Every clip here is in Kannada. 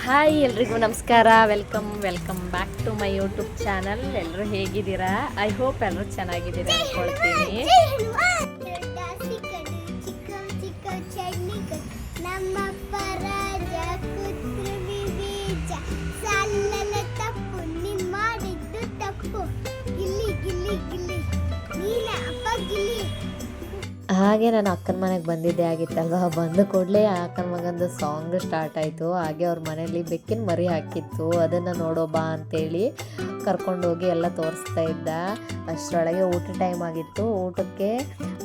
ಹಾಯ್ ಎಲ್ರಿಗೂ ನಮಸ್ಕಾರ. Welcome back to my YouTube channel. ಎಲ್ಲರೂ ಹೇಗಿದ್ದೀರಾ? ಐ ಹೋಪ್ ಎಲ್ಲರೂ ಚೆನ್ನಾಗಿದ್ದೀರಾ ಅಂದ್ಕೊಳ್ತೀನಿ. ಹಾಗೆ ನಾನು ಅಕ್ಕನ ಮನೆಗೆ ಬಂದಿದ್ದೆ ಆಗಿತ್ತಲ್ವ. ಬಂದ ಕೂಡಲೇ ಅಕ್ಕನ ಮಗಂದು ಸಾಂಗ್ ಸ್ಟಾರ್ಟ್ ಆಯಿತು. ಹಾಗೆ ಅವ್ರ ಮನೇಲಿ ಬೆಕ್ಕಿನ ಮರಿ ಹಾಕಿತ್ತು, ಅದನ್ನು ನೋಡೋ ಬಾ ಅಂತೇಳಿ ಕರ್ಕೊಂಡೋಗಿ ಎಲ್ಲ ತೋರಿಸ್ತಾ ಇದ್ದ. ಅಷ್ಟರೊಳಗೆ ಊಟ ಟೈಮ್ ಆಗಿತ್ತು. ಊಟಕ್ಕೆ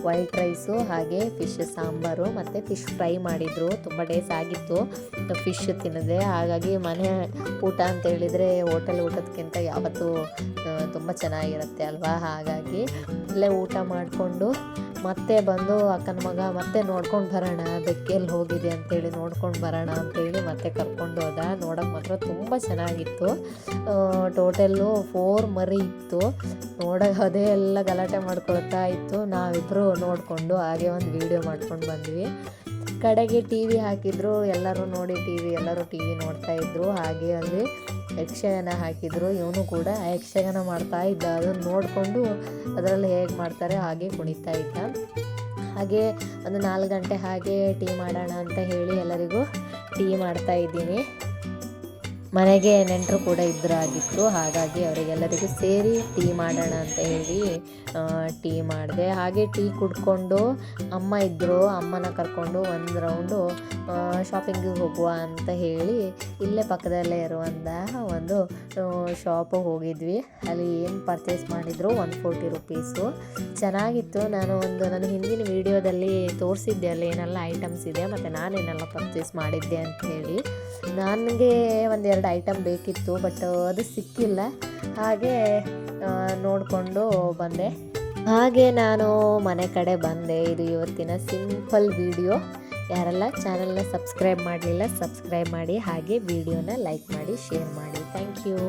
ವೈಟ್ ರೈಸು ಹಾಗೆ ಫಿಶ್ ಸಾಂಬಾರು ಮತ್ತು ಫಿಶ್ ಫ್ರೈ ಮಾಡಿದರು. ತುಂಬ ಡೇಸ್ ಆಗಿತ್ತು ಫಿಶ್ ತಿನ್ನದೆ. ಹಾಗಾಗಿ ಮನೆ ಊಟ ಅಂತ ಹೇಳಿದರೆ ಹೋಟೆಲ್ ಊಟದಕ್ಕಿಂತ ಯಾವತ್ತೂ ತುಂಬ ಚೆನ್ನಾಗಿರುತ್ತೆ ಅಲ್ವಾ. ಹಾಗಾಗಿ ಇಲ್ಲೇ ಊಟ ಮಾಡಿಕೊಂಡು ಮತ್ತೆ ಬಂದು ಅಕ್ಕನ ಮಗ ಮತ್ತೆ ನೋಡ್ಕೊಂಡು ಬರೋಣ, ಬೆಕ್ಕೆಲ್ಲಿ ಹೋಗಿದೆ ಅಂತೇಳಿ ನೋಡ್ಕೊಂಡು ಬರೋಣ ಅಂತೇಳಿ ಮತ್ತೆ ಕರ್ಕೊಂಡು ಹೋದ. ನೋಡೋಕೆ ಮಾತ್ರ ತುಂಬ ಚೆನ್ನಾಗಿತ್ತು. ಟೋಟಲ್ಲು 4 ಮರಿ ಇತ್ತು. ನೋಡೋಕೆ ಅದೇ ಎಲ್ಲ ಗಲಾಟೆ ಮಾಡ್ಕೊಳ್ತಾ ಇತ್ತು. ನಾವಿಬ್ಬರು ನೋಡಿಕೊಂಡು ಹಾಗೆ ಒಂದು ವಿಡಿಯೋ ಮಾಡ್ಕೊಂಡು ಬಂದ್ವಿ. ಕಡೆಗೆ ಟಿ ವಿ ಹಾಕಿದ್ರು. ಎಲ್ಲರೂ ನೋಡಿ ಎಲ್ಲರೂ ಟಿ ವಿ ನೋಡ್ತಾಯಿದ್ರು. ಹಾಗೆ ಅಲ್ಲಿ ಯಕ್ಷಗಾನ ಹಾಕಿದ್ರು. ಇವನು ಕೂಡ ಯಕ್ಷಗಾನ ಮಾಡ್ತಾ ಇದ್ದ. ಅದನ್ನು ನೋಡಿಕೊಂಡು ಅದರಲ್ಲಿ ಹೇಗೆ ಮಾಡ್ತಾರೆ ಹಾಗೆ ಕುಣಿತಾ ಇದ್ದ. ಹಾಗೆ ಒಂದು 4 ಗಂಟೆ ಹಾಗೆ ಟೀ ಮಾಡೋಣ ಅಂತ ಹೇಳಿ ಎಲ್ಲರಿಗೂ ಟೀ ಮಾಡ್ತಾ ಇದ್ದೀನಿ. ಮನೆಗೆ ನೆಂಟರು ಕೂಡ ಇಬ್ಬರು ಆಗಿತ್ತು. ಹಾಗಾಗಿ ಅವರಿಗೆಲ್ಲರಿಗೂ ಸೇರಿ ಟೀ ಮಾಡೋಣ ಅಂತ ಹೇಳಿ ಟೀ ಮಾಡಿದೆ. ಹಾಗೆ ಟೀ ಕುಡ್ಕೊಂಡು ಅಮ್ಮ ಇದ್ದರು. ಅಮ್ಮನ ಕರ್ಕೊಂಡು ಒಂದು ರೌಂಡು ಶಾಪಿಂಗಿಗೆ ಹೋಗುವ ಅಂತ ಹೇಳಿ ಇಲ್ಲೇ ಪಕ್ಕದಲ್ಲೇ ಇರುವಂಥ ಒಂದು ಶಾಪಿಗೆ ಹೋಗಿದ್ವಿ. ಅಲ್ಲಿ ಏನು ಪರ್ಚೇಸ್ ಮಾಡಿದ್ರು 140 ರುಪೀಸು. ಚೆನ್ನಾಗಿತ್ತು. ನನ್ನ ಹಿಂದಿನ ವಿಡಿಯೋದಲ್ಲಿ ತೋರಿಸಿದ್ದೆ ಅಲ್ಲಿ ಏನೆಲ್ಲ ಐಟಮ್ಸ್ ಇದೆ ಮತ್ತು ನಾನೇನೆಲ್ಲ ಪರ್ಚೇಸ್ ಮಾಡಿದ್ದೆ ಅಂತ ಹೇಳಿ. ನನಗೆ ಒಂದೆರಡು ಐಟಮ್ ಬೇಕಿತ್ತು, ಬಟ್ ಅದು ಸಿಕ್ಕಿಲ್ಲ. ಹಾಗೆ ನೋಡಿಕೊಂಡು ಬಂದೆ. ಹಾಗೆ ನಾನು ಮನೆ ಕಡೆ ಬಂದೆ. ಇದು ಇವತ್ತಿನ ಸಿಂಪಲ್ ವಿಡಿಯೋ. ಯಾರೆಲ್ಲ ಚಾನಲ್ನ ಸಬ್ಸ್ಕ್ರೈಬ್ ಮಾಡಲಿಲ್ಲ ಸಬ್ಸ್ಕ್ರೈಬ್ ಮಾಡಿ, ಹಾಗೆ ವಿಡಿಯೋನ ಲೈಕ್ ಮಾಡಿ, ಶೇರ್ ಮಾಡಿ. Thank you.